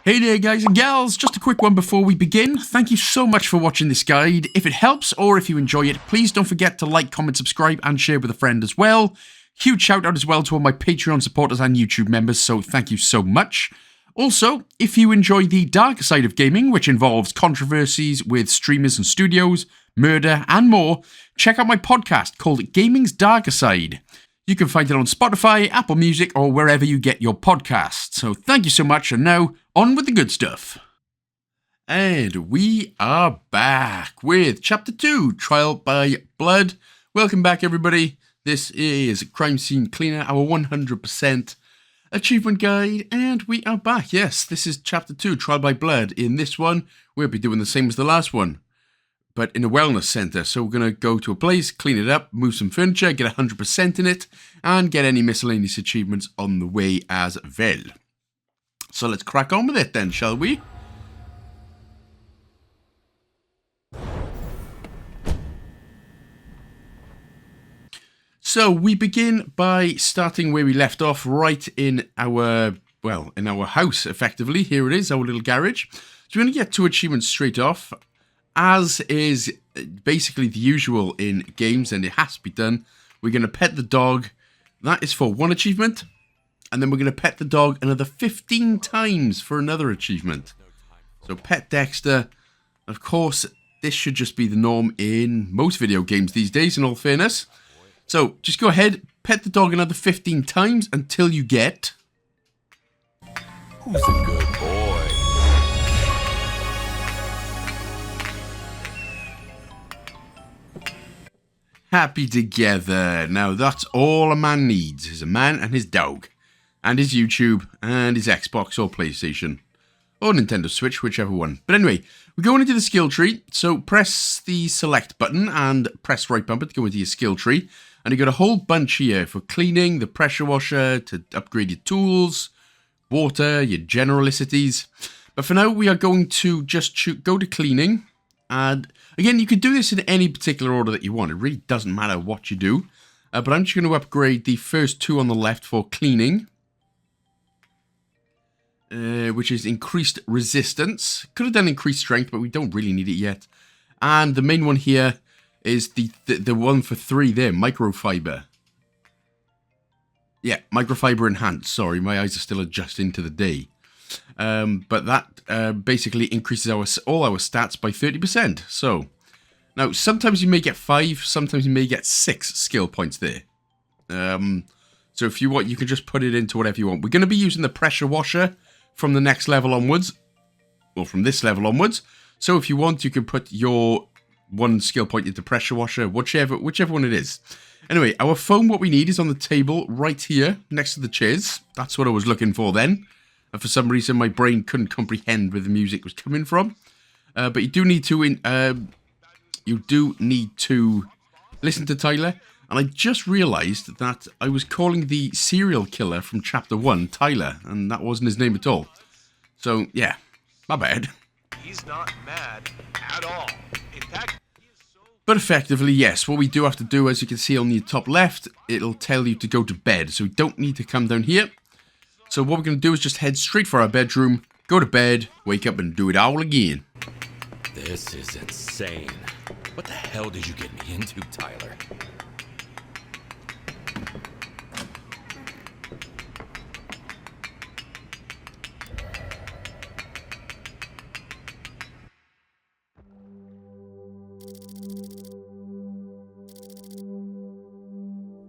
Hey there guys and gals, just a quick one before we begin. Thank you so much for watching this guide. If it helps or if you enjoy it, please don't forget to like, comment, subscribe and share with a friend as well. Huge shout out as well to all my Patreon supporters and YouTube members, so thank you so much. Also, if you enjoy the dark side of gaming, which involves controversies with streamers and studios, murder and more, check out my podcast called Gaming's Darker Side. You can find it on Spotify, Apple Music, or wherever you get your podcasts. So thank you so much, and now, on with the good stuff. And we are back with Chapter 2, Trial by Blood. Welcome back, everybody. This is Crime Scene Cleaner, our 100% achievement guide, and we are back. Yes, this is Chapter 2, Trial by Blood. In this one, we'll be doing the same as the last one, but in a wellness centre. So we're going to go to a place, clean it up, move some furniture, get 100% in it, and get any miscellaneous achievements on the way as well. So let's crack on with it then, shall we? So we begin by starting where we left off, right in our, well, in our house, effectively. Here it is, our little garage. So we're going to get 2 achievements straight off. As is basically the usual in games, and it has to be done, we're going to pet the dog. That is for 1 achievement. And then we're going to pet the dog another 15 times for another achievement. So pet Dexter. Of course, this should just be the norm in most video games these days, in all fairness. So just go ahead, pet the dog another 15 times until you get... Who's a good boy? Happy together. Now that's all a man needs, is a man and his dog. And his YouTube, and his Xbox or PlayStation. Or Nintendo Switch, whichever one. But anyway, we're going into the skill tree. So press the select button and press right bumper to go into your skill tree. And you've got a whole bunch here for cleaning, the pressure washer, to upgrade your tools, water, your generalicities. But for now, we are going to just go to cleaning. And again, you could do this in any particular order that you want. It really doesn't matter what you do. But I'm just going to upgrade the first 2 on the left for cleaning. Which is increased resistance. Could have done increased strength, but we don't really need it yet. And the main one here is the one for 3 there, microfiber. Yeah, microfiber enhanced. Sorry, my eyes are still adjusting to the day. But that basically increases all our stats by 30%. So, now sometimes you may get 5, sometimes you may get 6 skill points there. So if you want, you can just put it into whatever you want. We're going to be using the pressure washer from the next level onwards, or from this level onwards. So if you want, you can put your 1 skill point into pressure washer, whichever one it is. Anyway, our phone, what we need is on the table right here, next to the chairs. That's what I was looking for then. And for some reason, my brain couldn't comprehend where the music was coming from. But you do need to listen to Tyler. And I just realised that I was calling the serial killer from Chapter 1 Tyler, and that wasn't his name at all. So, yeah, my bad. He's not mad at all. In fact, he is so... But effectively, yes, what we do have to do, as you can see on the top left, it'll tell you to go to bed. So we don't need to come down here. So what we're going to do is just head straight for our bedroom, go to bed, wake up and do it all again. This is insane. What the hell did you get me into, Tyler?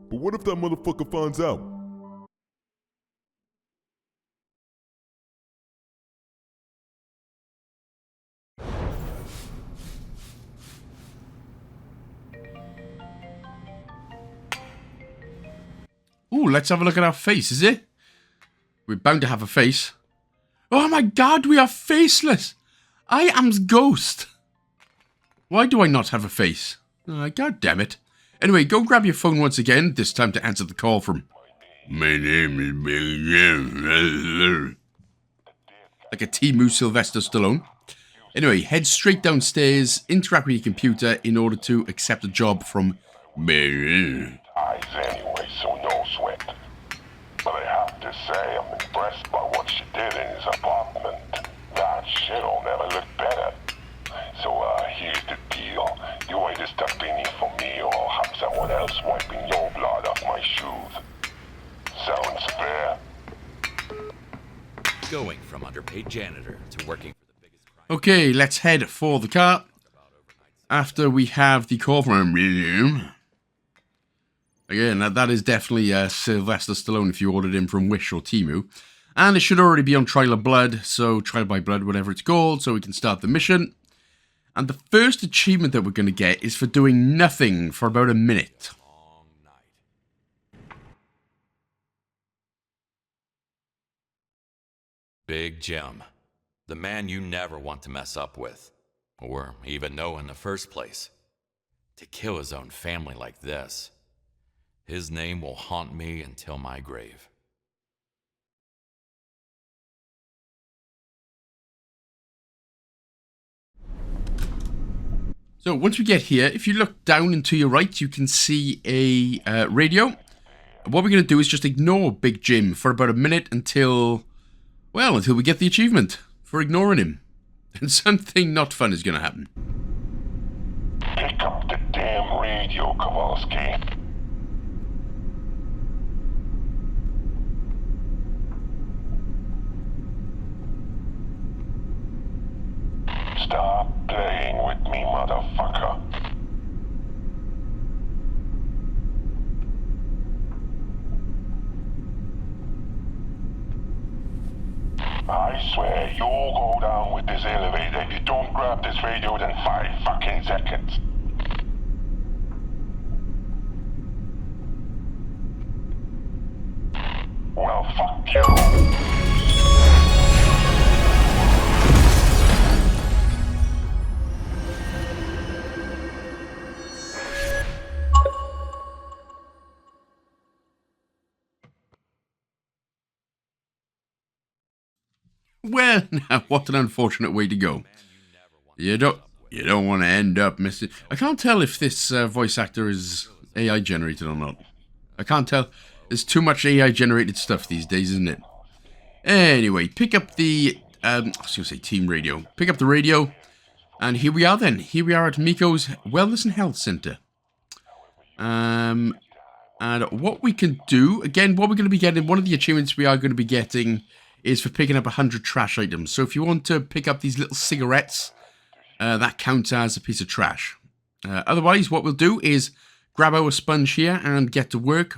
But what if that motherfucker finds out? Ooh, let's have a look at our face, is it? We're bound to have a face. Oh my god, we are faceless! I am's ghost! Why do I not have a face? God damn it. Anyway, go grab your phone once again, this time to answer the call from... My name is Bill. Like a Timu Sylvester Stallone. Anyway, head straight downstairs, interact with your computer in order to accept a job from... Eyes anyway, so no sweat. But I have to say I'm impressed by what she did in his apartment. That shit'll never look better. So, here's the deal. You either step in here for me or I'll have someone else wiping your blood off my shoes. Sounds fair? Going from underpaid janitor to working for the biggest crime. Okay, let's head for the car. After we have the call from William. Again, that is definitely Sylvester Stallone if you ordered him from Wish or Temu. And it should already be on Trial of Blood, so Trial by Blood, whatever it's called, so we can start the mission. And the first achievement that we're going to get is for doing nothing for about a minute. Long night. Big Jim. The man you never want to mess up with. Or even know in the first place. To kill his own family like this. His name will haunt me until my grave. So once we get here, if you look down and to your right, you can see a radio. What we're going to do is just ignore Big Jim for about a minute until we get the achievement for ignoring him. And something not fun is going to happen. Pick up the damn radio, Kowalski. Stop playing with me, motherfucker. I swear you'll go down with this elevator if you don't grab this radio within 5 fucking seconds. Well, fuck you. Well, now, what an unfortunate way to go. You don't want to end up missing... I can't tell if this voice actor is AI generated or not. I can't tell. There's too much AI generated stuff these days, isn't it? Anyway, pick up the... I was going to say team radio. Pick up the radio. And here we are then. Here we are at Miko's Wellness and Health Center. And what we can do... Again, what we're going to be getting... One of the achievements we are going to be getting... is for picking up 100 trash items. So if you want to pick up these little cigarettes, that counts as a piece of trash. Otherwise, what we'll do is grab our sponge here and get to work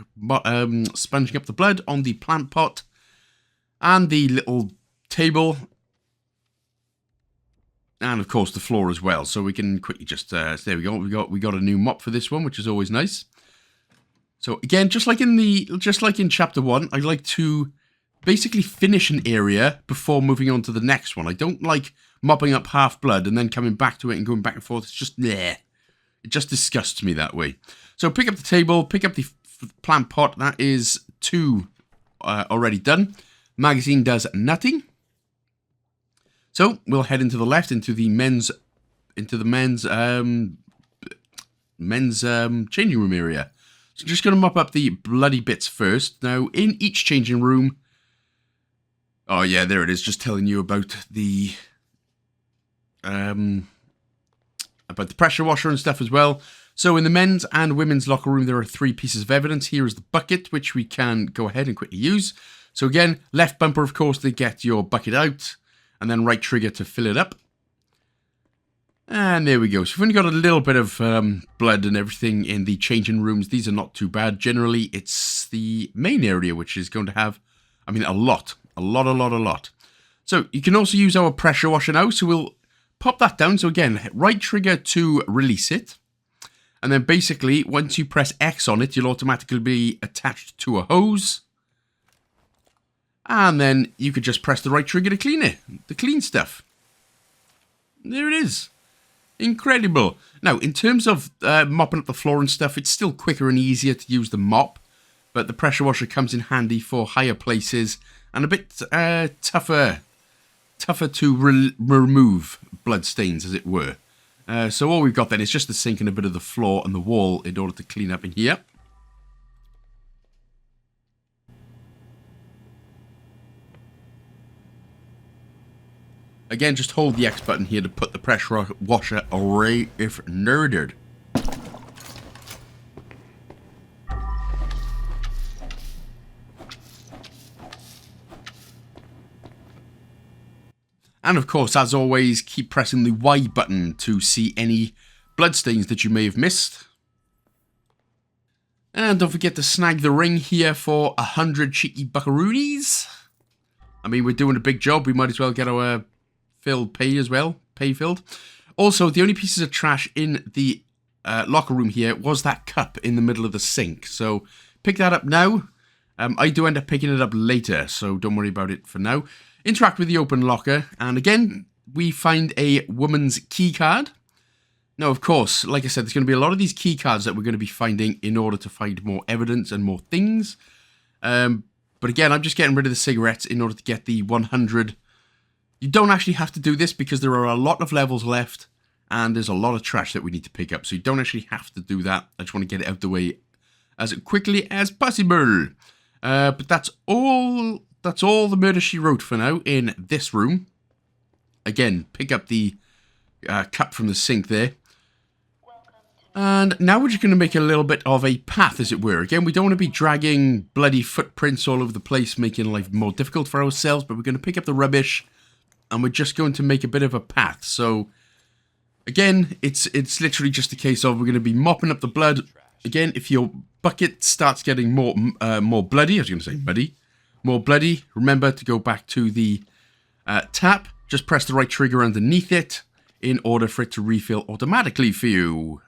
sponging up the blood on the plant pot and the little table. And, of course, the floor as well. So we can quickly just... there we go. We got a new mop for this one, which is always nice. So, again, just like in Chapter 1, I like to... basically finish an area before moving on to the next one. I don't like mopping up half blood and then coming back to it and going back and forth. It's just, bleh. It just disgusts me that way. So pick up the table, pick up the plant pot. That is 2 already done. Magazine does nothing. So we'll head into the left, into the men's changing room area. So just going to mop up the bloody bits first. Now, in each changing room... Oh, yeah, there it is, just telling you about the pressure washer and stuff as well. So in the men's and women's locker room, there are 3 pieces of evidence. Here is the bucket, which we can go ahead and quickly use. So again, left bumper, of course, to get your bucket out, and then right trigger to fill it up. And there we go. So we've only got a little bit of blood and everything in the changing rooms. These are not too bad. Generally, it's the main area, which is going to have, a lot. A lot. So you can also use our pressure washer now. So we'll pop that down. So again, right trigger to release it. And then basically, once you press X on it, you'll automatically be attached to a hose. And then you could just press the right trigger to clean it. To clean stuff. There it is. Incredible. Now, in terms of mopping up the floor and stuff, it's still quicker and easier to use the mop. But the pressure washer comes in handy for higher places. And a bit tougher to remove blood stains, as it were. So all we've got then is just the sink and a bit of the floor and the wall in order to clean up in here. Again, just hold the X button here to put the pressure washer away if needed. And of course, as always, keep pressing the Y button to see any bloodstains that you may have missed. And don't forget to snag the ring here for 100 cheeky buckaroonies. I mean, we're doing a big job. We might as well get our pay as well. Pay filled. Also, the only pieces of trash in the locker room here was that cup in the middle of the sink. So pick that up now. I do end up picking it up later, so don't worry about it for now. Interact with the open locker, and again, we find a woman's key card. Now, of course, like I said, there's going to be a lot of these key cards that we're going to be finding in order to find more evidence and more things. But again, I'm just getting rid of the cigarettes in order to get the 100. You don't actually have to do this because there are a lot of levels left, and there's a lot of trash that we need to pick up. So you don't actually have to do that. I just want to get it out of the way as quickly as possible. But that's all the murder she wrote for now in this room. Again, pick up the cup from the sink there. And now we're just going to make a little bit of a path, as it were. Again, we don't want to be dragging bloody footprints all over the place, making life more difficult for ourselves, but we're going to pick up the rubbish, and we're just going to make a bit of a path. So, again, it's literally just a case of we're going to be mopping up the blood. Again, if your bucket starts getting more bloody, I was going to say muddy, more bloody, remember to go back to the tap. Just press the right trigger underneath it in order for it to refill automatically for you.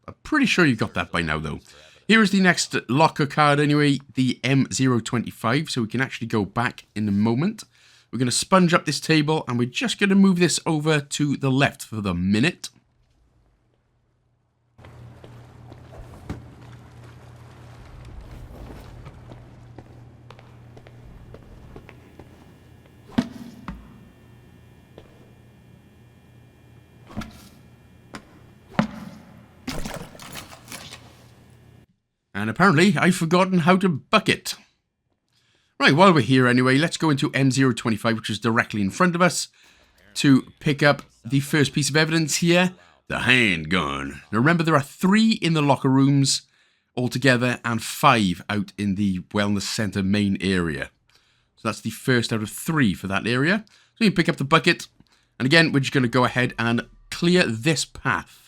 I'm pretty sure you got that by now, though. Here is the next locker card anyway, the M025, so we can actually go back in a moment. We're going to sponge up this table, and we're just going to move this over to the left for the minute. And apparently, I've forgotten how to bucket. Right, while we're here anyway, let's go into M025, which is directly in front of us, to pick up the first piece of evidence here, the handgun. Now remember, there are 3 in the locker rooms altogether, and 5 out in the wellness center main area. So that's the first out of 3 for that area. So you pick up the bucket, and again, we're just going to go ahead and clear this path.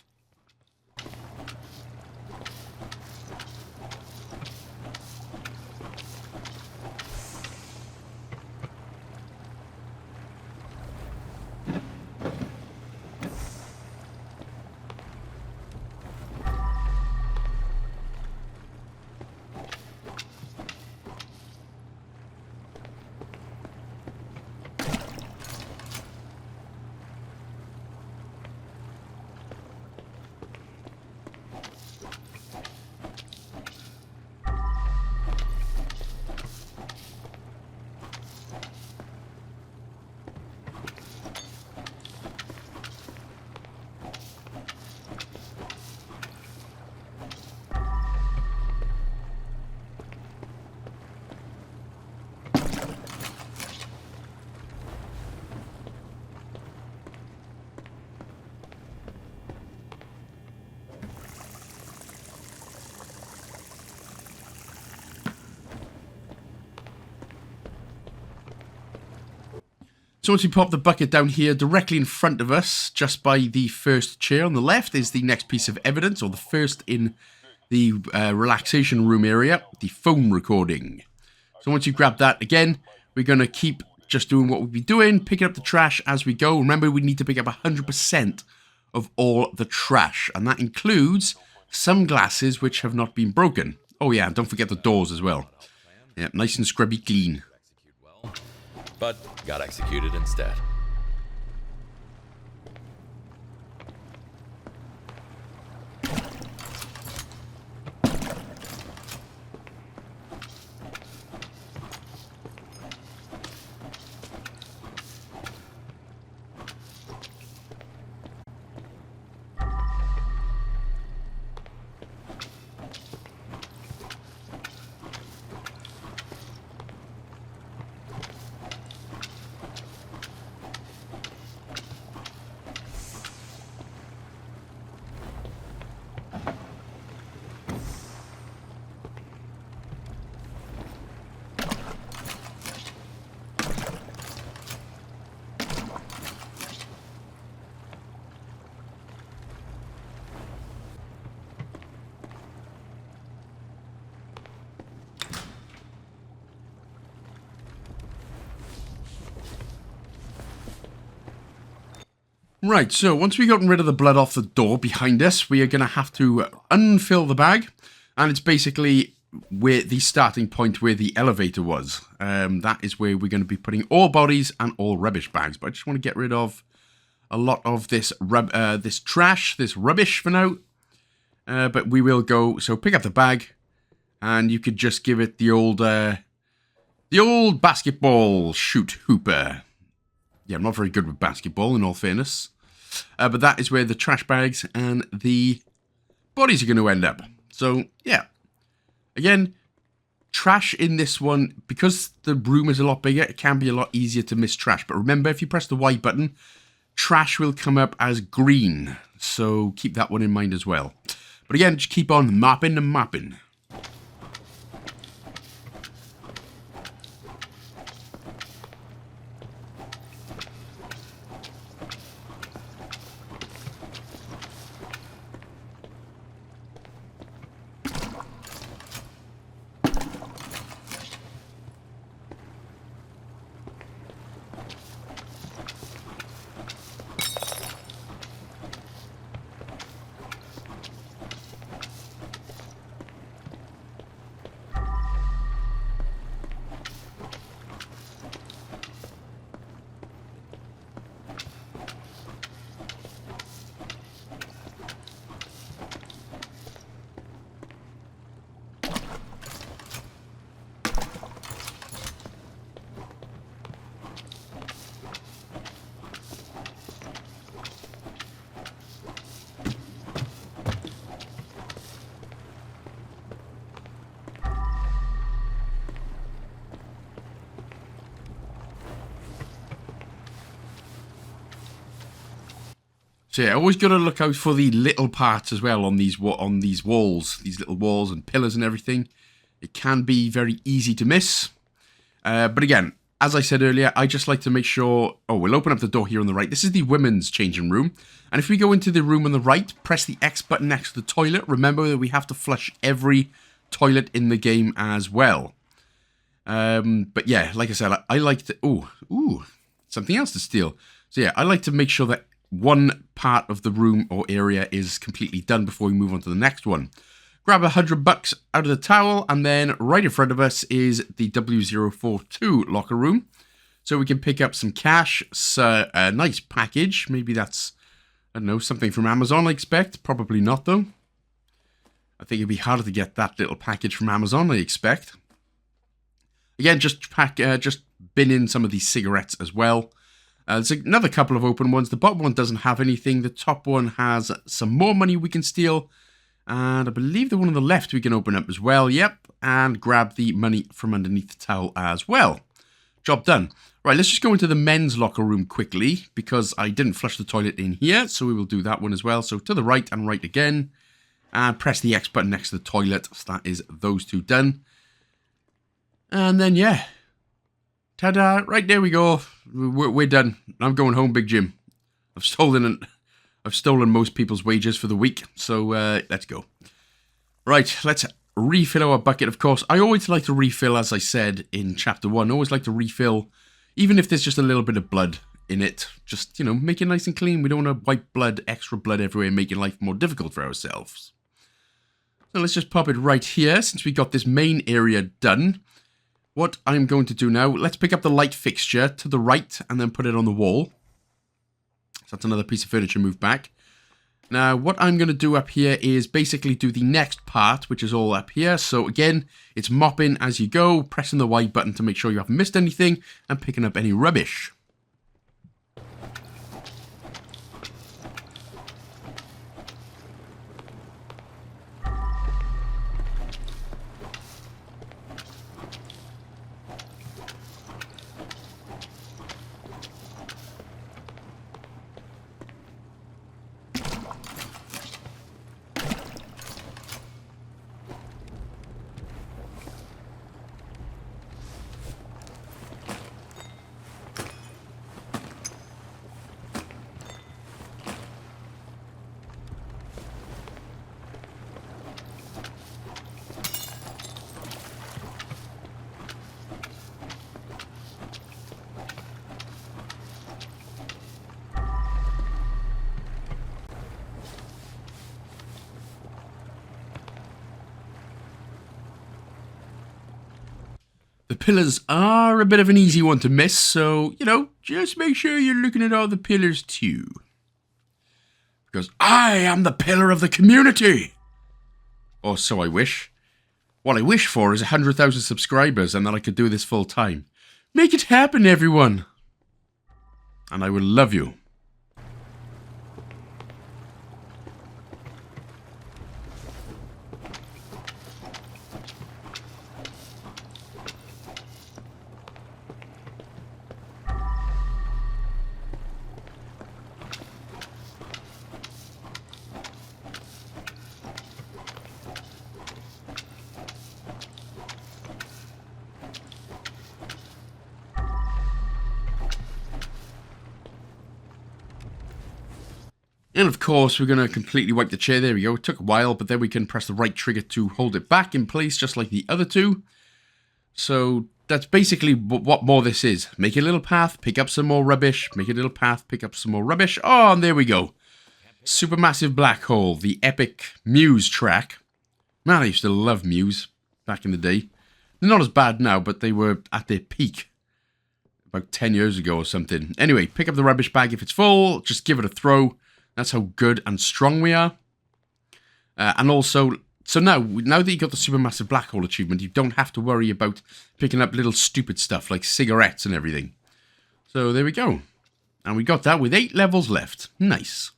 So once we pop the bucket down here, directly in front of us, just by the first chair on the left, is the next piece of evidence, or the first in the relaxation room area, the phone recording. So once you grab that, again, we're going to keep just doing what we'll be doing, picking up the trash as we go. Remember, we need to pick up 100% of all the trash, and that includes some glasses which have not been broken. Oh yeah, and don't forget the doors as well. Yeah, nice and scrubby clean. But got executed instead. Right, so once we've gotten rid of the blood off the door behind us, we are going to have to unfill the bag. And it's basically where the starting point where the elevator was. That is where we're going to be putting all bodies and all rubbish bags. But I just want to get rid of a lot of this trash, this rubbish for now. But we will go, so pick up the bag. And you could just give it the old basketball shoot hooper. Yeah, I'm not very good with basketball, in all fairness. But that is where the trash bags and the bodies are going to end up. So, yeah. Again, trash in this one, because the room is a lot bigger, it can be a lot easier to miss trash. But remember, if you press the Y button, trash will come up as green. So keep that one in mind as well. But again, just keep on mopping and mopping. So yeah, always got to look out for the little parts as well on these walls, these little walls and pillars and everything. It can be very easy to miss. But again, as I said earlier, I just like to make sure... Oh, we'll open up the door here on the right. This is the women's changing room. And if we go into the room on the right, press the X button next to the toilet. Remember that we have to flush every toilet in the game as well. But yeah, like I said, I like to... Ooh, something else to steal. So yeah, I like to make sure that one part of the room or area is completely done before we move on to the next one. Grab $100 out of the towel, and then right in front of us is the W042 locker room. So we can pick up some cash, a nice package. Maybe that's, I don't know, something from Amazon, I expect. Probably not, though. I think it'd be harder to get that little package from Amazon, I expect. Again, just bin in some of these cigarettes as well. There's another couple of open ones. The bottom one doesn't have anything. The top one has some more money we can steal. And I believe the one on the left we can open up as well. Yep. And grab the money from underneath the towel as well. Job done. Right, let's just go into the men's locker room quickly, because I didn't flush the toilet in here. So we will do that one as well. So to the right and right again. And press the X button next to the toilet. So that is those two done. And then, yeah. Ta-da, right, there we go. We're done. I'm going home, Big Jim. I've stolen most people's wages for the week, so let's go. Right, let's refill our bucket, of course. I always like to refill, as I said in Chapter 1. I always like to refill, even if there's just a little bit of blood in it. Just, you know, make it nice and clean. We don't want to wipe blood, extra blood everywhere, making life more difficult for ourselves. So let's just pop it right here, since we got this main area done. What I'm going to do now, let's pick up the light fixture to the right and then put it on the wall. So that's another piece of furniture moved back. Now, what I'm going to do up here is basically do the next part, which is all up here. So again, it's mopping as you go, pressing the Y button to make sure you haven't missed anything, and picking up any rubbish. pillars are a bit of an easy one to miss, so, you know, just make sure you're looking at all the pillars too. Because I am the pillar of the community! Or so I wish. What I wish for is 100,000 subscribers and that I could do this full time. Make it happen, everyone! And I will love you. And of course, we're going to completely wipe the chair. There we go. It took a while, but then we can press the right trigger to hold it back in place, just like the other two. So that's basically what more this is. Make a little path, pick up some more rubbish. Make a little path, pick up some more rubbish. Oh, and there we go. Supermassive Black Hole, the epic Muse track. Man, I used to love Muse back in the day. They're not as bad now, but they were at their peak about 10 years ago or something. Anyway, pick up the rubbish bag if it's full. Just give it a throw. That's how good and strong we are. And also, so now that you got the Supermassive Black Hole achievement, you don't have to worry about picking up little stupid stuff like cigarettes and everything. So there we go. And we got that with 8 levels left. Nice.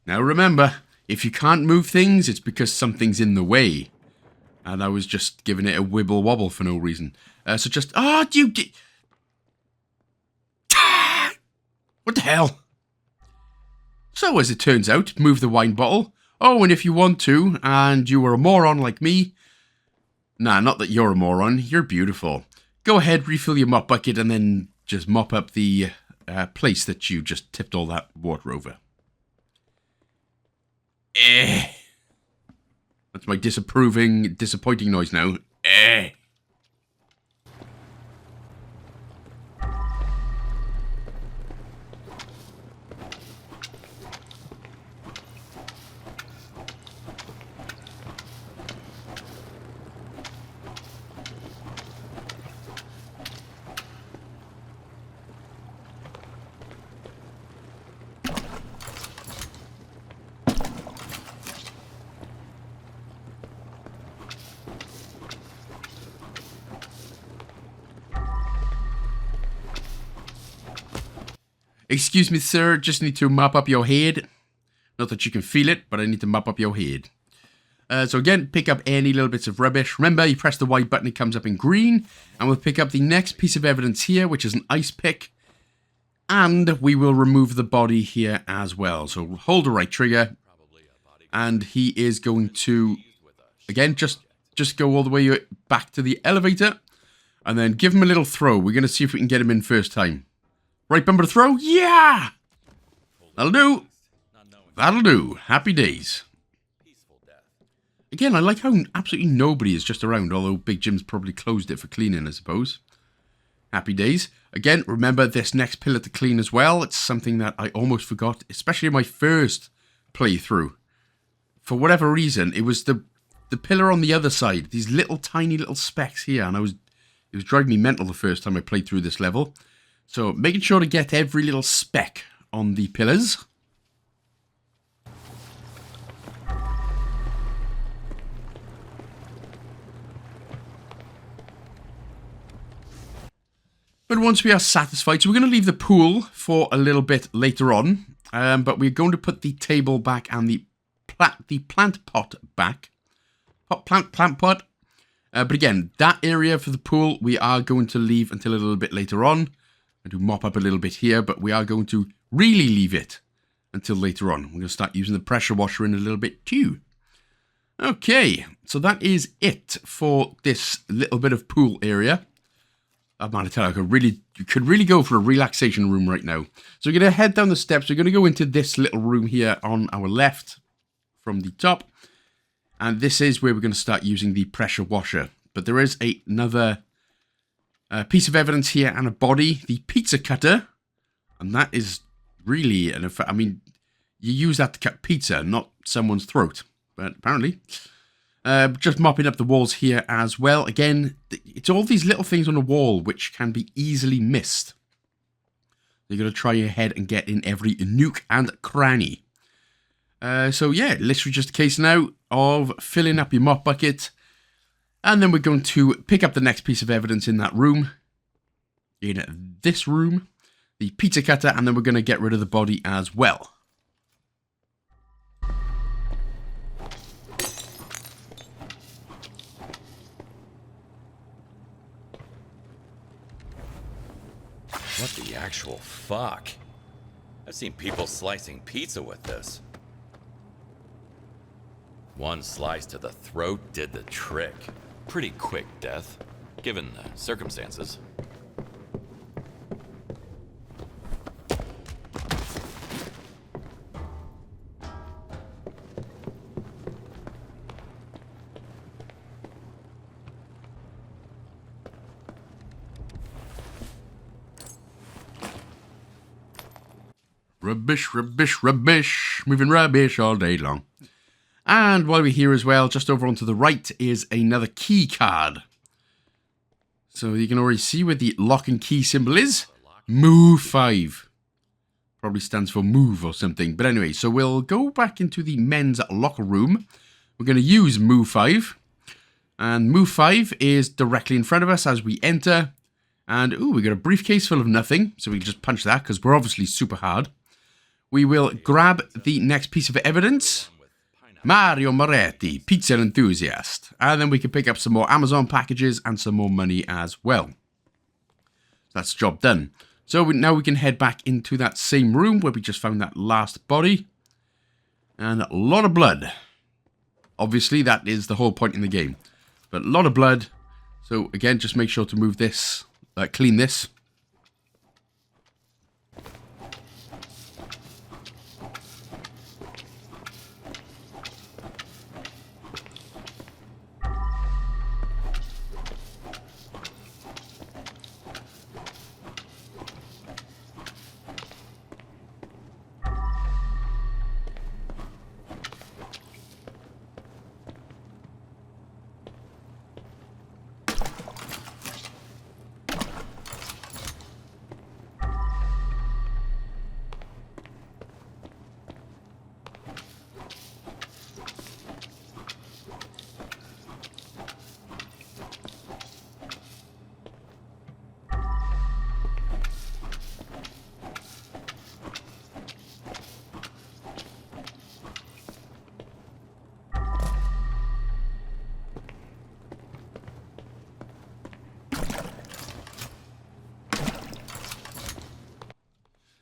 Now remember, if you can't move things, it's because something's in the way. And I was just giving it a wibble wobble for no reason. So just, oh, you did. What the hell? So as it turns out, move the wine bottle. Oh, and if you want to, and you were a moron like me. Nah, not that you're a moron, you're beautiful. Go ahead, refill your mop bucket, and then just mop up the place that you just tipped all that water over. That's my disappointing noise now. Excuse me, sir, just need to mop up your head. Not that you can feel it, but I need to mop up your head. So again, pick up any little bits of rubbish. Remember, you press the white button, it comes up in green. And we'll pick up the next piece of evidence here, which is an ice pick. And we will remove the body here as well. So hold the right trigger. And he is going to, again, just go all the way back to the elevator. And then give him a little throw. We're going to see if we can get him in first time. Right bumper to throw? Yeah! That'll do. That'll do. Happy days. Again, I like how absolutely nobody is just around, although Big Jim's probably closed it for cleaning, I suppose. Happy days. Again, remember this next pillar to clean as well. It's something that I almost forgot, especially in my first playthrough. For whatever reason, it was the pillar on the other side. These little tiny little specks here, and it was driving me mental the first time I played through this level. So, making sure to get every little speck on the pillars. But once we are satisfied, so we're going to leave the pool for a little bit later on. But we're going to put the table back and the plant pot back. Plant pot. But again, that area for the pool, we are going to leave until a little bit later on. And to mop up a little bit here, but we are going to really leave it until later on. We're going to start using the pressure washer in a little bit too. Okay, so that is it for this little bit of pool area. Oh man, I tell you, you could really go for a relaxation room right now. So we're going to head down the steps. We're going to go into this little room here on our left from the top. And this is where we're going to start using the pressure washer. But there is another piece of evidence here and a body, the pizza cutter. And that is really an effect. I mean, you use that to cut pizza, not someone's throat. But apparently, just mopping up the walls here as well. Again, it's all these little things on the wall which can be easily missed. You're going to try your head and get in every nook and cranny. So yeah, literally just a case now of filling up your mop bucket. And then we're going to pick up the next piece of evidence in that room. In this room, the pizza cutter, and then we're going to get rid of the body as well. What the actual fuck? I've seen people slicing pizza with this. One slice to the throat did the trick. Pretty quick death, given the circumstances. Rubbish, rubbish, rubbish. Moving rubbish all day long. And while we're here as well, just over onto the right is another key card. So you can already see where the lock and key symbol is. Move 5. Probably stands for move or something. But anyway, so we'll go back into the men's locker room. We're going to use move 5. And move 5 is directly in front of us as we enter. And, ooh, we got a briefcase full of nothing. So we can just punch that because we're obviously super hard. We will grab the next piece of evidence. Mario Moretti, pizza enthusiast. And then we can pick up some more Amazon packages and some more money as well. That's job done. So now we can head back into that same room where we just found that last body. And a lot of blood. Obviously, that is the whole point in the game. But a lot of blood. So again, just make sure to move this, clean this.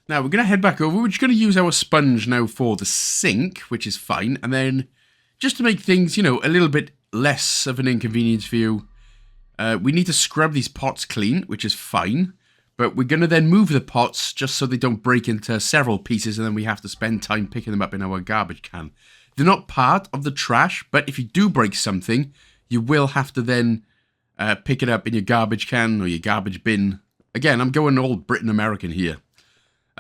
Now, we're going to head back over. We're just going to use our sponge now for the sink, which is fine. And then, just to make things, you know, a little bit less of an inconvenience for you, we need to scrub these pots clean, which is fine. But we're going to then move the pots just so they don't break into several pieces, and then we have to spend time picking them up in our garbage can. They're not part of the trash, but if you do break something, you will have to then pick it up in your garbage can or your garbage bin. Again, I'm going all Britain-American here.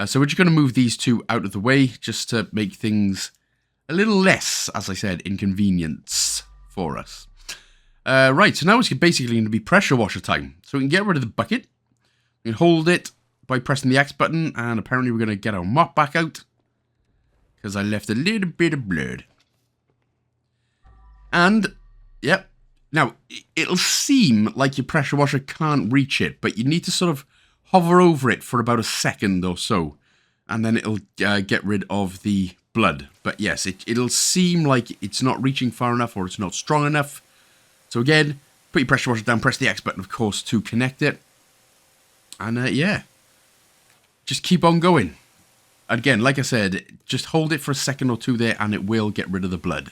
So we're just going to move these two out of the way just to make things a little less, as I said, inconvenience for us. Right, so now it's basically going to be pressure washer time. So we can get rid of the bucket. We can hold it by pressing the X button, and apparently we're going to get our mop back out because I left a little bit of blood. And, yep. Now, it'll seem like your pressure washer can't reach it, but you need to sort of hover over it for about a second or so, and then it'll get rid of the blood. But yes, it'll seem like it's not reaching far enough or it's not strong enough. So again, put your pressure washer down, press the X button, of course, to connect it. And yeah, just keep on going. Again, like I said, just hold it for a second or two there and it will get rid of the blood.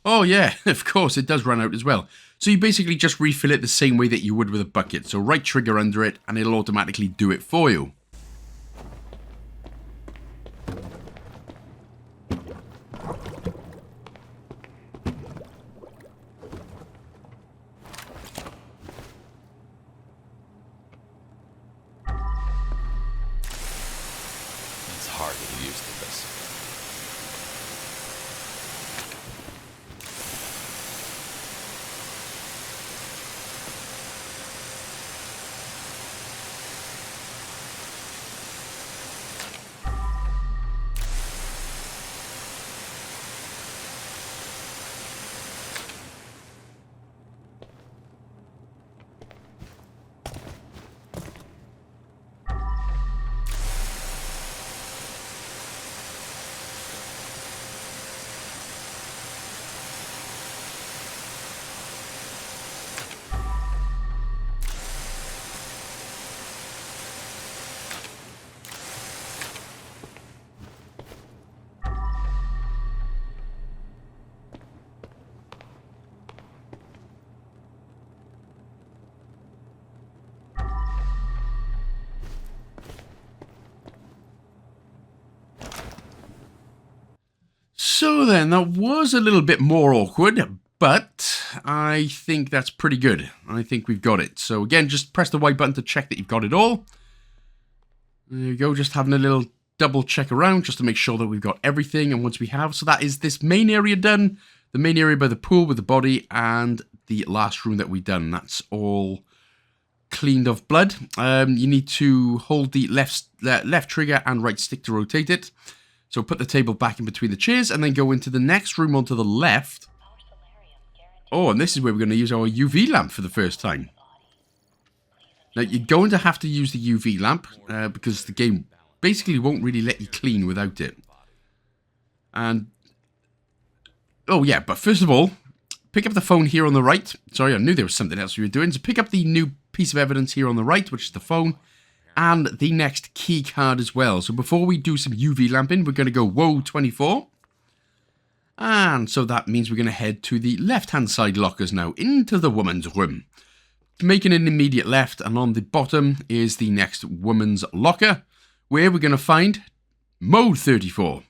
Oh yeah, of course, it does run out as well. So you basically just refill it the same way that you would with a bucket. So right trigger under it and it'll automatically do it for you. It's hard to get used to this. So then, that was a little bit more awkward, but I think that's pretty good. I think we've got it. So again, just press the Y button to check that you've got it all. There you go, just having a little double check around just to make sure that we've got everything. And once we have, so that is this main area done, the main area by the pool with the body, and the last room that we've done. That's all cleaned of blood. You need to hold the left trigger and right stick to rotate it. So put the table back in between the chairs and then go into the next room onto the left. Oh, and this is where we're going to use our UV lamp for the first time. Now, you're going to have to use the UV lamp because the game basically won't really let you clean without it. And, oh yeah, but first of all, pick up the phone here on the right. Sorry, I knew there was something else we were doing. So pick up the new piece of evidence here on the right, which is the phone. And the next key card as well. So before we do some UV lamping, we're going to go whoa 24. And so that means we're going to head to the left-hand side lockers now, into the woman's room. Making an immediate left, and on the bottom is the next woman's locker, where we're going to find mode 34.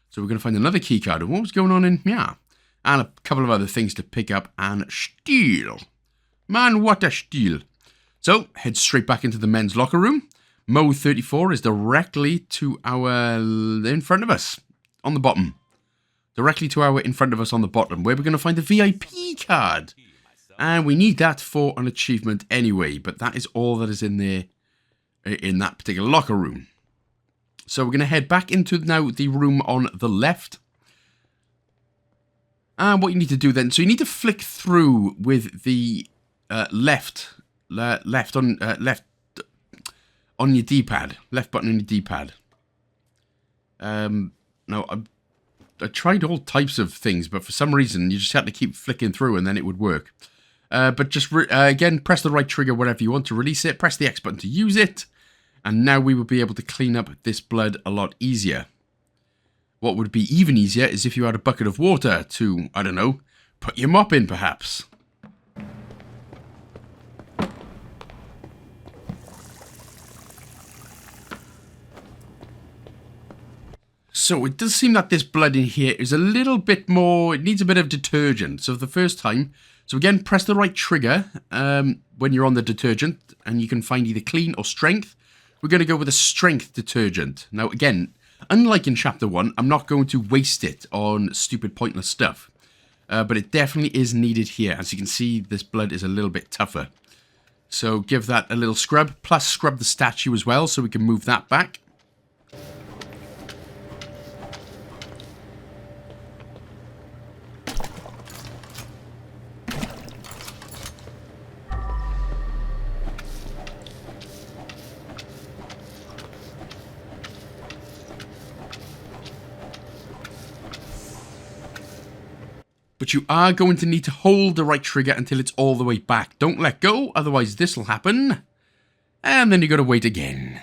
So we're going to find another key card. And what was going on in here? And a couple of other things to pick up and steal. Man, what a steal. So, head straight back into the men's locker room. Mode 34 is directly to our in front of us on the bottom. Directly to our in front of us on the bottom, where we're going to find the VIP card. And we need that for an achievement anyway, but that is all that is in there in that particular locker room. So we're going to head back into now the room on the left. And what you need to do then, so you need to flick through with the left on your D-pad, left button on your D-pad. Now I tried all types of things, but for some reason you just had to keep flicking through, and then it would work. But just again, press the right trigger wherever you want to release it. Press the X button to use it, and now we will be able to clean up this blood a lot easier. What would be even easier is if you had a bucket of water to, I don't know, put your mop in, perhaps. So it does seem that this blood in here is a little bit more, it needs a bit of detergent. So the first time, so again, press the right trigger when you're on the detergent, and you can find either clean or strength. We're going to go with a strength detergent. Now again, unlike in Chapter 1, I'm not going to waste it on stupid, pointless stuff. But it definitely is needed here. As you can see, this blood is a little bit tougher. So give that a little scrub, plus scrub the statue as well, so we can move that back. But you are going to need to hold the right trigger until it's all the way back. Don't let go, otherwise this will happen. And then you got to wait again.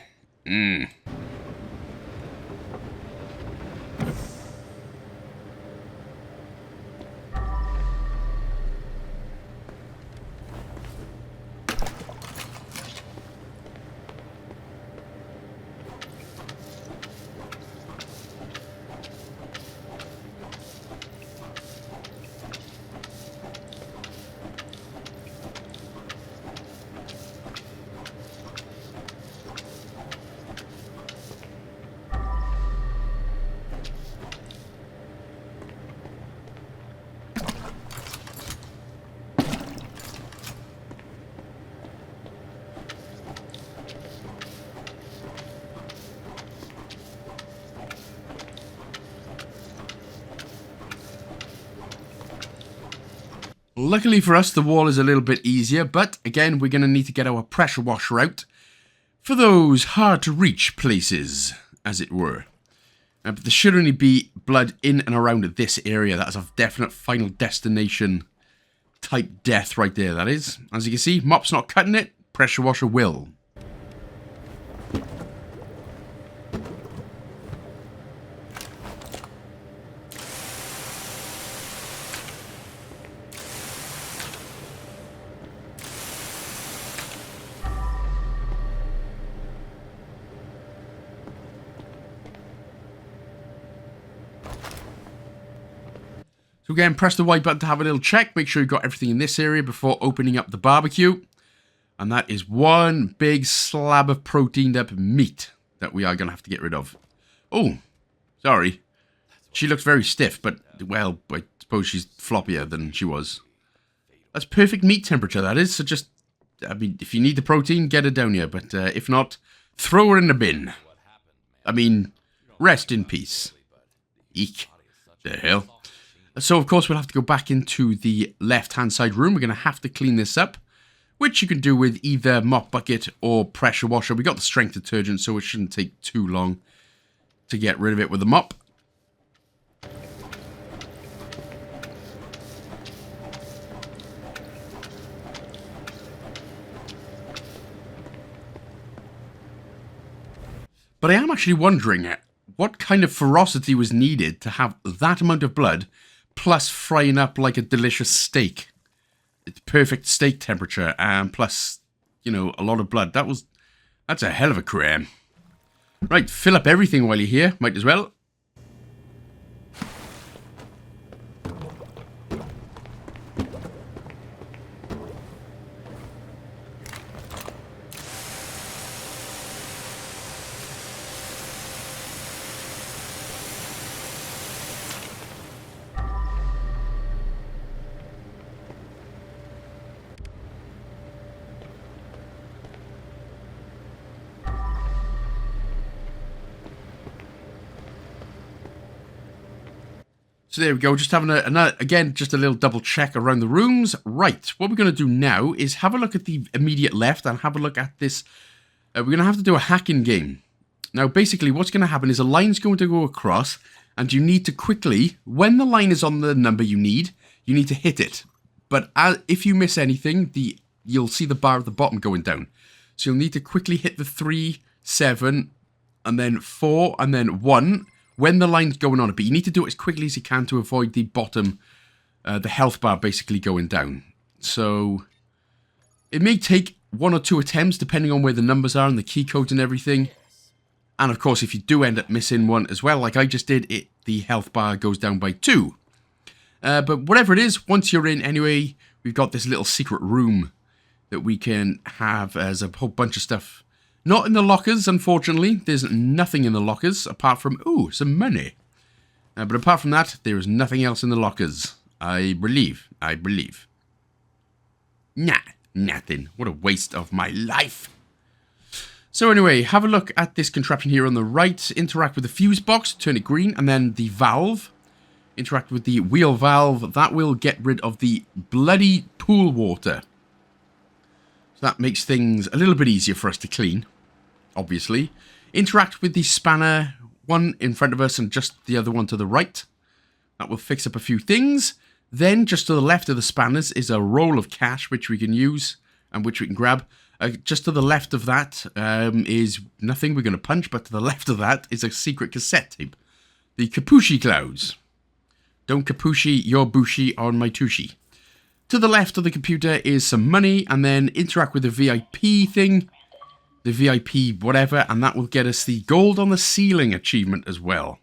Luckily for us, the wall is a little bit easier, but again, we're going to need to get our pressure washer out for those hard-to-reach places, as it were. But there should only be blood in and around this area. That's a definite final destination type death right there, that is. As you can see, mop's not cutting it, pressure washer will. So again, press the Y button to have a little check. Make sure you've got everything in this area before opening up the barbecue. And that is one big slab of proteined up meat that we are going to have to get rid of. Oh, sorry. She looks very stiff, but, well, I suppose she's floppier than she was. That's perfect meat temperature, that is. So just, I mean, if you need the protein, get it down here. But if not, throw her in the bin. I mean, rest in peace. Eek. The hell. So, of course, we'll have to go back into the left-hand side room. We're going to have to clean this up, which you can do with either mop bucket or pressure washer. We got the strength detergent, so it shouldn't take too long to get rid of it with the mop. But I am actually wondering what kind of ferocity was needed to have that amount of blood plus frying up like a delicious steak. It's perfect steak temperature, and plus, you know, a lot of blood. That's a hell of a crime. Right, fill up everything while you're here. Might as well. So there we go, just having again, just a little double check around the rooms. Right, what we're going to do now is have a look at the immediate left and have a look at this. We're going to have to do a hacking game. Now, basically, what's going to happen is a line's going to go across, and you need to quickly, when the line is on the number you need to hit it. But if you miss anything, you'll see the bar at the bottom going down. So you'll need to quickly hit the 3, 7, and then 4, and then 1, when the line's going on it, but you need to do it as quickly as you can to avoid the bottom, the health bar basically going down. So it may take 1 or 2 attempts depending on where the numbers are and the key codes and everything. And of course, if you do end up missing one as well, like I just did, the health bar goes down by 2. But whatever it is, once you're in anyway, we've got this little secret room that we can have as a whole bunch of stuff Not in the lockers, unfortunately. There's nothing in the lockers apart from, ooh, some money. But apart from that, there is nothing else in the lockers. I believe. Nah, nothing. What a waste of my life. So anyway, have a look at this contraption here on the right. Interact with the fuse box, turn it green, and then the valve. Interact with the wheel valve. That will get rid of the bloody pool water. So that makes things a little bit easier for us to clean, obviously. Interact with the spanner, one in front of us and just the other one to the right. That will fix up a few things. Then, just to the left of the spanners is a roll of cash, which we can use and which we can grab. Just to the left of that is nothing we're going to punch, but to the left of that is a secret cassette tape. The Kapushi Clouds. Don't Kapushi your bushi on my tushy. To the left of the computer is some money, and then interact with the VIP thing. The VIP whatever, and that will get us the gold on the ceiling achievement as well.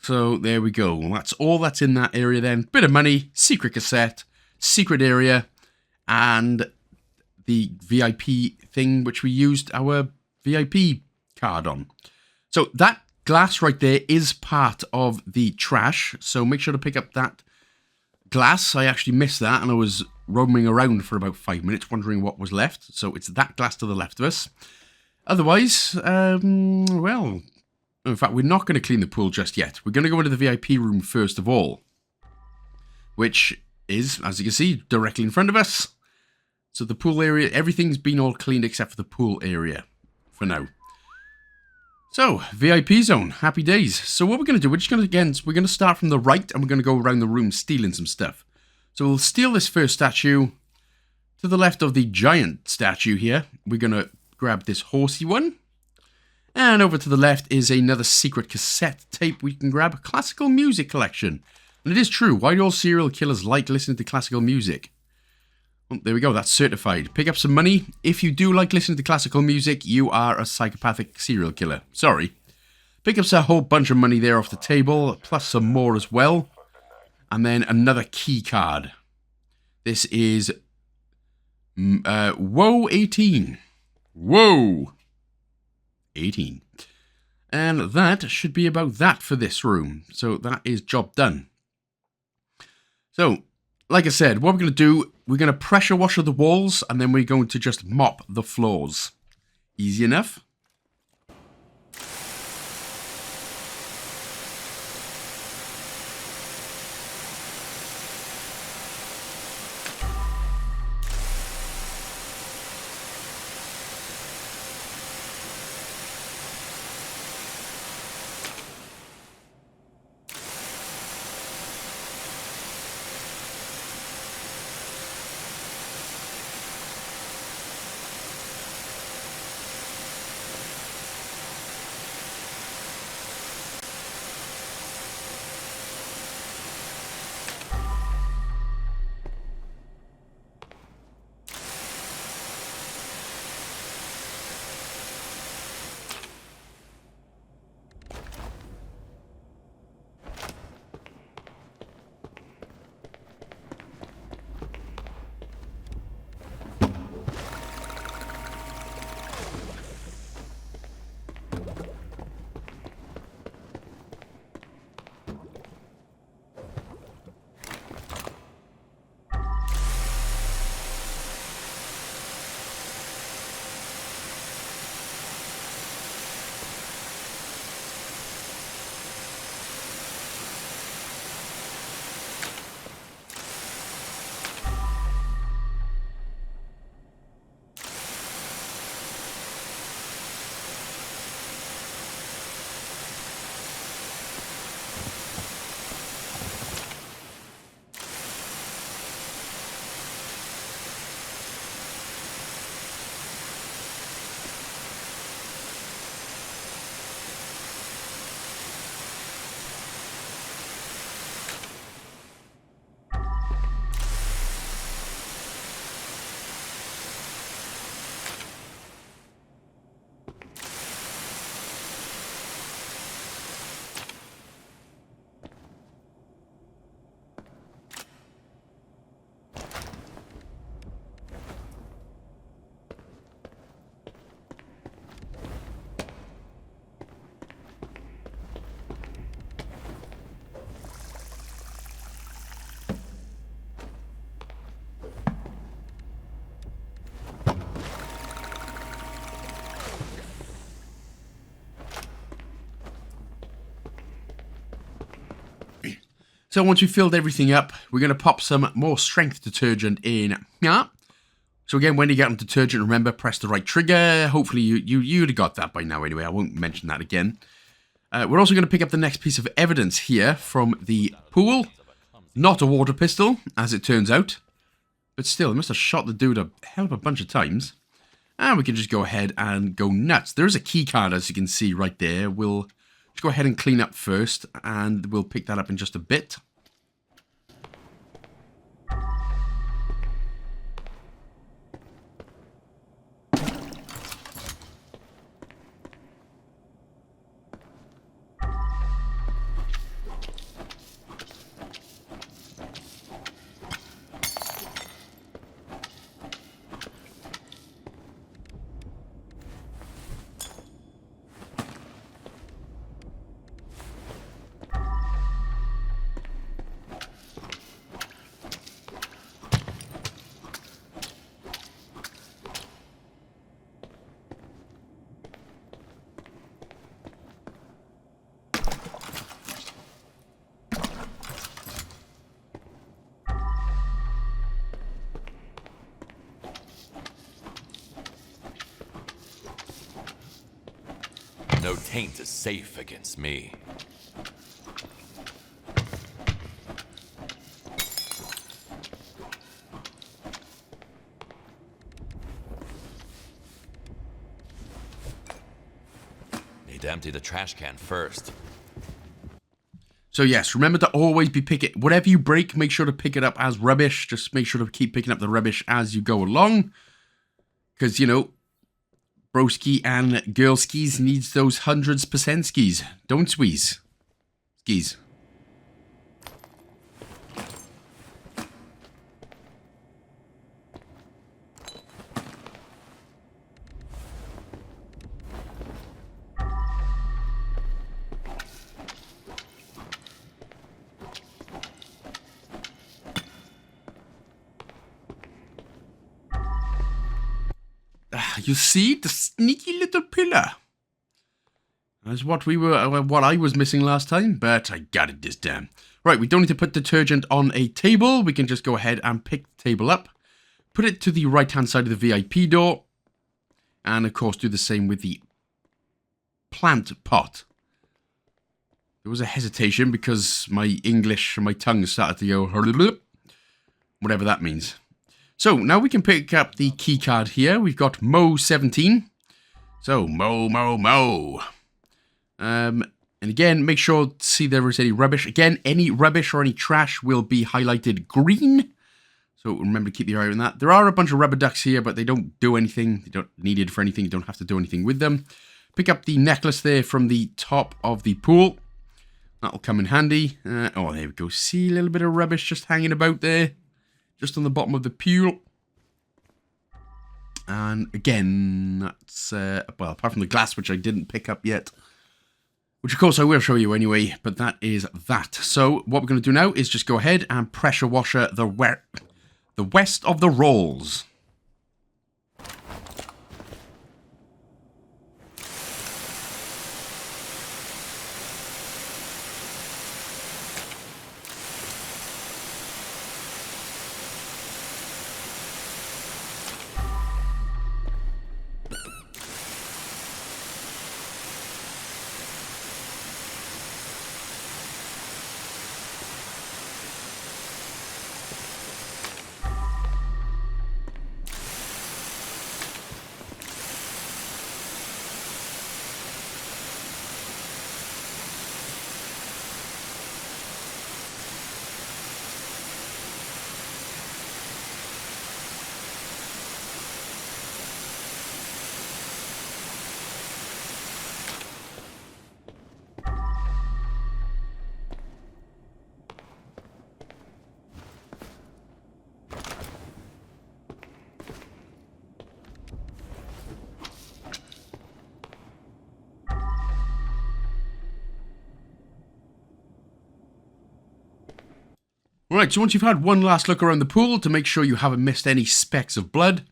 So there we go. That's all that's in that area then. Bit of money, secret cassette, secret area, and the VIP thing which we used our VIP card on. So that glass right there is part of the trash. So make sure to pick up that glass. I actually missed that and I was roaming around for about 5 minutes wondering what was left. So it's that glass to the left of us. Otherwise, well, in fact, we're not going to clean the pool just yet. We're going to go into the VIP room first of all, which is, as you can see, directly in front of us. So the pool area, everything's been all cleaned except for the pool area for now. So, VIP zone, happy days. So what we're going to do, we're going to start from the right and we're going to go around the room stealing some stuff. So we'll steal this first statue. To the left of the giant statue here, we're going to grab this horsey one. And over to the left is another secret cassette tape we can grab. A classical music collection. And it is true, why do all serial killers like listening to classical music? Well, there we go, that's certified. Pick up some money. If you do like listening to classical music, you are a psychopathic serial killer. Sorry. Pick up a whole bunch of money there off the table, plus some more as well. And then another key card. This is Whoa 18. Whoa 18. And that should be about that for this room. So that is job done. So, like I said, what we're going to do, we're going to pressure washer the walls and then we're going to just mop the floors. Easy enough. So once we've filled everything up, we're going to pop some more strength detergent in. Yeah. So again, when you get on detergent, remember, press the right trigger. Hopefully you'd have got that by now anyway. I won't mention that again. We're also going to pick up the next piece of evidence here from the pool. Not a water pistol, as it turns out. But still, it must have shot the dude a hell of a bunch of times. And we can just go ahead and go nuts. There is a key card, as you can see right there. We'll just go ahead and clean up first, and we'll pick that up in just a bit. No taint is safe against me. Need to empty the trash can first. So yes, remember to always be picking... Whatever you break, make sure to pick it up as rubbish. Just make sure to keep picking up the rubbish as you go along. Because, you know... Broski and girlskis needs those 100% skis. Don't squeeze. Skis. You see, the sneaky little pillar. That's what I was missing last time, but I got it this time. Right, we don't need to put detergent on a table. We can just go ahead and pick the table up, put it to the right-hand side of the VIP door, and of course do the same with the plant pot. There was a hesitation because my English and my tongue started to go whatever that means. So, now we can pick up the key card here. We've got M017. So, Mo. And again, make sure to see there is any rubbish. Again, any rubbish or any trash will be highlighted green. So, remember to keep your eye on that. There are a bunch of rubber ducks here, but they don't do anything. They don't need it for anything. You don't have to do anything with them. Pick up the necklace there from the top of the pool. That'll come in handy. Oh, there we go. See a little bit of rubbish just hanging about there. Just on the bottom of the pool. And again, that's, well, apart from the glass, which I didn't pick up yet. Which, of course, I will show you anyway, but that is that. So, what we're going to do now is just go ahead and pressure washer the west of the rolls. Right, so once you've had one last look around the pool to make sure you haven't missed any specks of blood,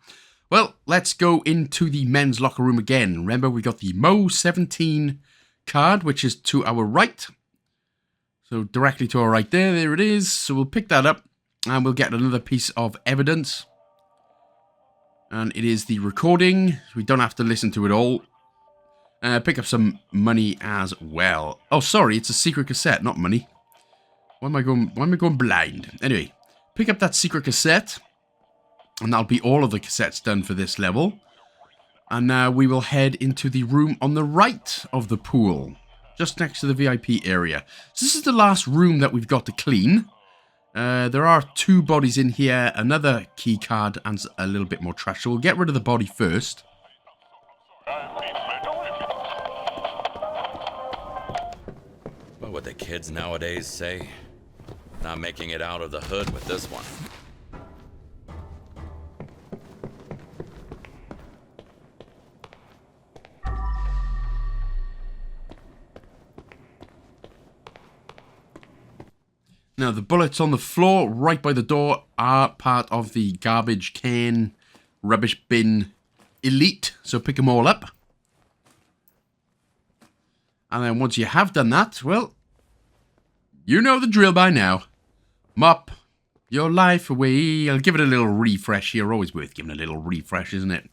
well, let's go into the men's locker room again. Remember, we got the M017 card, which is to our right. So directly to our right there. There it is. So we'll pick that up and we'll get another piece of evidence. And it is the recording. We don't have to listen to it all. Pick up some money as well. Oh, sorry. It's a secret cassette, not money. Why am I going blind? Anyway, pick up that secret cassette. And that'll be all of the cassettes done for this level. And now we will head into the room on the right of the pool. Just next to the VIP area. So this is the last room that we've got to clean. There are 2 bodies in here. Another key card and a little bit more trash. So we'll get rid of the body first. What would the kids nowadays say? Not making it out of the hood with this one. Now, the bullets on the floor right by the door are part of the garbage can, rubbish bin elite. So pick them all up. And then once you have done that, well, you know the drill by now. Mop your life away. I'll give it a little refresh here. Always worth giving a little refresh, isn't it?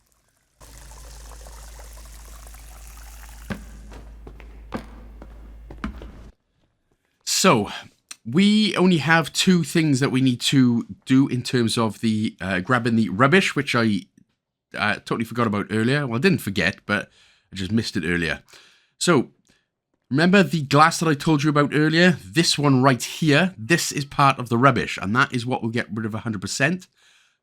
So, we only have 2 things that we need to do in terms of the grabbing the rubbish, which I totally forgot about earlier. Well, I didn't forget, but I just missed it earlier. So, remember the glass that I told you about earlier? This one right here, this is part of the rubbish, and that is what we'll get rid of 100%.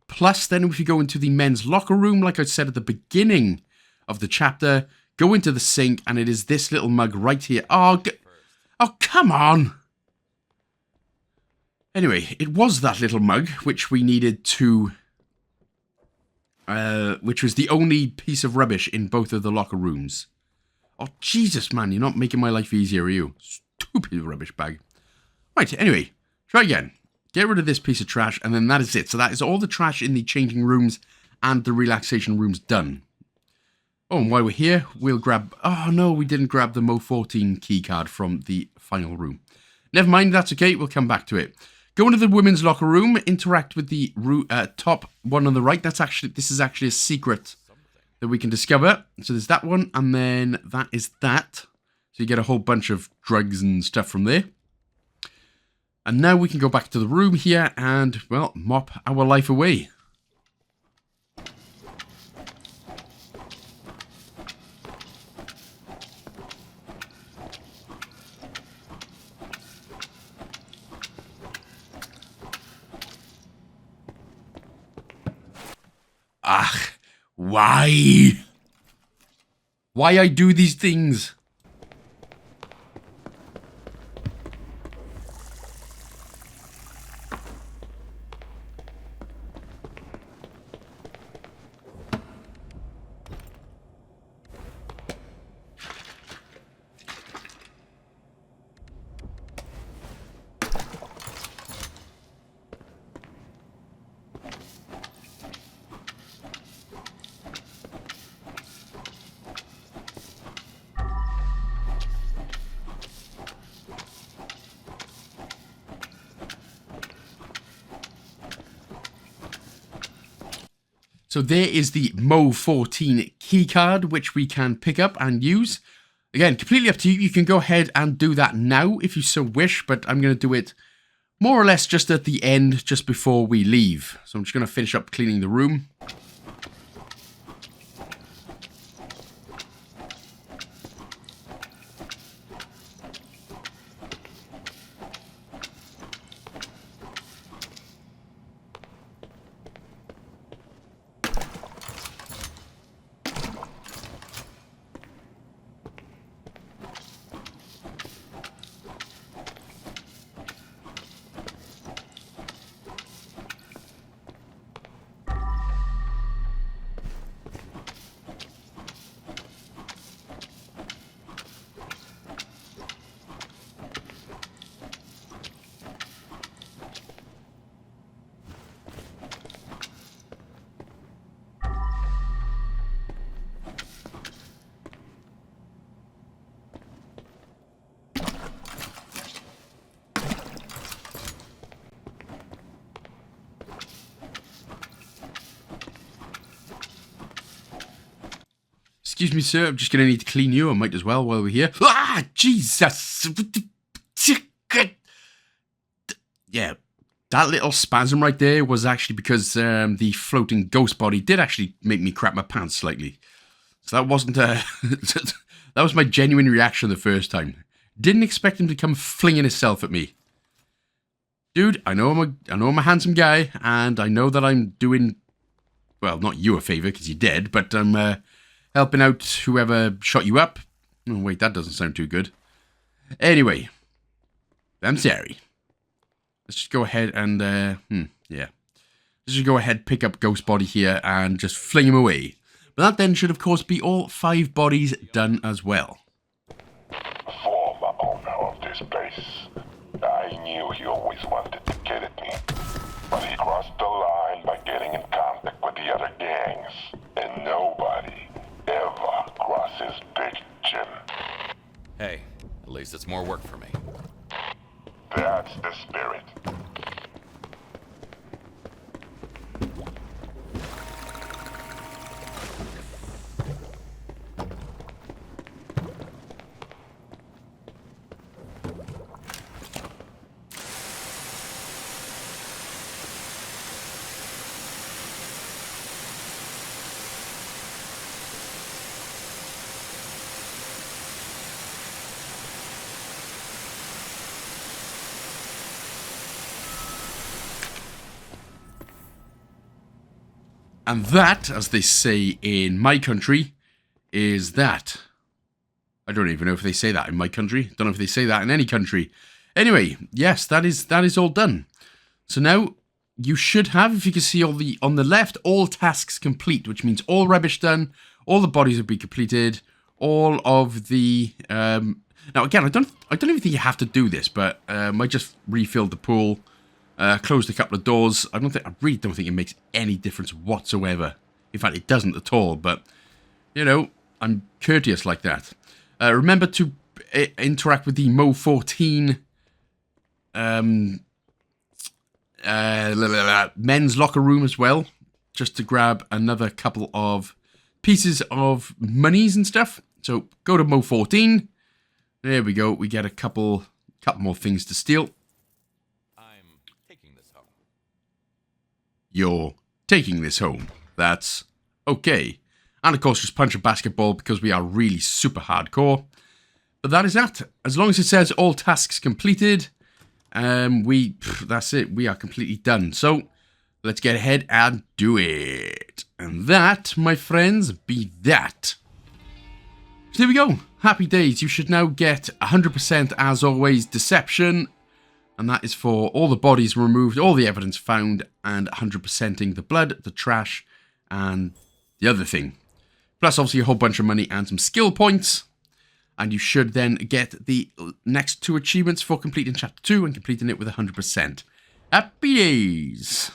Plus, then if you go into the men's locker room, like I said at the beginning of the chapter, go into the sink, and it is this little mug right here. Oh, come on! Anyway, it was that little mug which we needed to... which was the only piece of rubbish in both of the locker rooms. Oh, Jesus, man, you're not making my life easier, are you? Stupid rubbish bag. Right, anyway, try again. Get rid of this piece of trash, and then that is it. So that is all the trash in the changing rooms and the relaxation rooms done. Oh, and while we're here, we'll grab... Oh, no, we didn't grab the M014 Keycard from the final room. Never mind, that's okay. We'll come back to it. Go into the women's locker room, interact with the top one on the right. This is actually a secret that we can discover. So there's that one, and then that is that. So you get a whole bunch of drugs and stuff from there. And now we can go back to the room here and, well, mop our life away. Ach, why? Why I do these things? So there is the M014 Keycard, which we can pick up and use. Again, completely up to you. You can go ahead and do that now if you so wish, but I'm going to do it more or less just at the end, just before we leave. So I'm just going to finish up cleaning the room. Excuse me, sir. I'm just going to need to clean you. I might as well while we're here. Ah, Jesus. Yeah, that little spasm right there was actually because the floating ghost body did actually make me crap my pants slightly. So that wasn't... that was my genuine reaction the first time. Didn't expect him to come flinging himself at me. Dude, I know I'm a handsome guy, and I know that I'm doing... Well, not you a favour, because you're dead, but I'm helping out whoever shot you up. Oh, wait, that doesn't sound too good. Anyway, I'm sorry. Let's just go ahead and, yeah. Let's just go ahead, pick up Ghost Body here, and just fling him away. But that then should, of course, be all 5 bodies done as well. Former owner of this place. I knew he always wanted to get at me. But he crossed the line by getting in contact with the other gangs. And nobody ever crosses Big Jim. Hey, at least it's more work for me. That's the spirit. And that, as they say in my country, is that. I don't even know if they say that in my country. Don't know if they say that in any country. Anyway, yes, that is all done. So now you should have, if you can see on the left, all tasks complete, which means all rubbish done, all the bodies will be completed, all of the now again, I don't even think you have to do this, but I just refilled the pool. Closed a couple of doors. I really don't think it makes any difference whatsoever. In fact, it doesn't at all. But, you know, I'm courteous like that. Remember to interact with the M014 men's locker room as well. Just to grab another couple of pieces of monies and stuff. So, go to M014. There we go. We get a couple more things to steal. You're taking this home. That's okay. And of course, just punch a basketball because we are really super hardcore. But that is that. As long as it says all tasks completed, that's it. We are completely done. So let's get ahead and do it. And that, my friends, be that. So there we go. Happy days. You should now get 100% as always deception. And that is for all the bodies removed, all the evidence found, and 100%ing the blood, the trash, and the other thing. Plus, obviously, a whole bunch of money and some skill points. And you should then get the next 2 achievements for completing Chapter 2 and completing it with 100%. Happy days!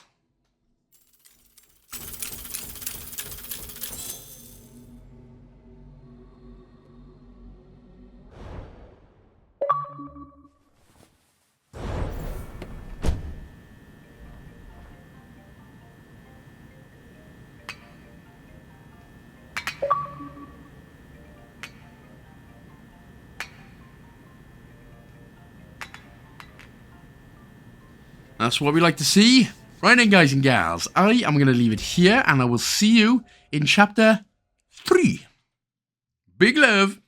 That's what we like to see. Right then, guys and gals, I am going to leave it here, and I will see you in Chapter 3. Big love.